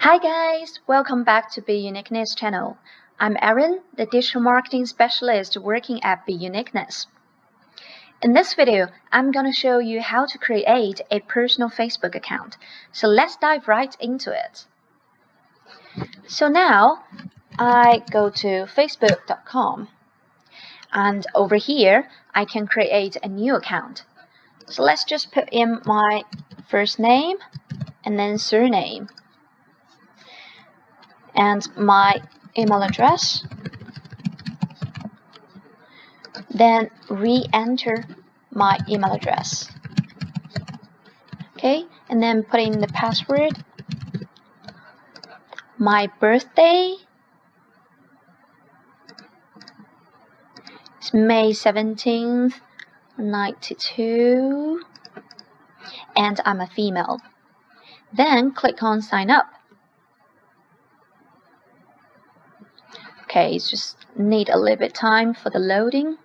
Hi guys, welcome back to Be Uniqueness channel. I'm Erin, the digital marketing specialist working at Be Uniqueness. In this video, I'm gonna show you how to create a personal Facebook account. So let's dive right into it. So now I go to facebook.com and over here I can create a new account. So let's just put in my first name and then surname and my email address, then re-enter my email address. Okay, and then put in the password, my birthday, it's May 17th, 92, and I'm a female. Then click on sign up. Okay, it's just need a little bit time for the loading.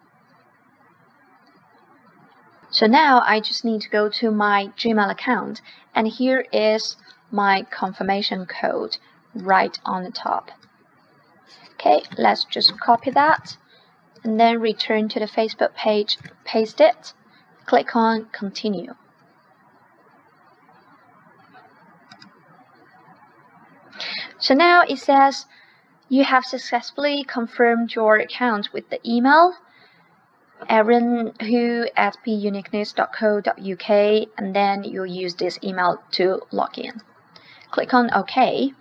So now I just need to go to my Gmail account, and here is my confirmation code right on the top. Okay, let's just copy that and then return to the Facebook page, paste it, click on continue. So now it says you have successfully confirmed your account with the email erinwho@beuniqueness.co.uk, and then you'll use this email to log in. Click on OK.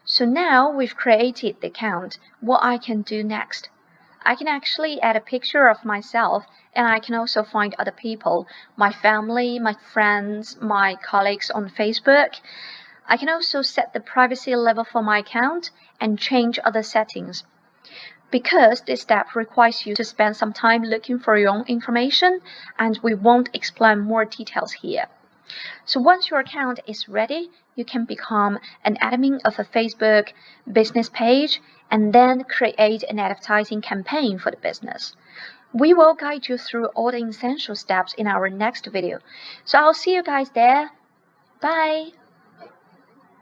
So now we've created the account. What I can do next? I can actually add a picture of myself, and I can also find other people, my family, my friends, my colleagues on Facebook. I can also set the privacy level for my account and change other settings. Because this step requires you to spend some time looking for your own information, and we won't explain more details here. So once your account is ready, you can become an admin of a Facebook business page and then create an advertising campaign for the business. We will guide you through all the essential steps in our next video. So I'll see you guys there. Bye!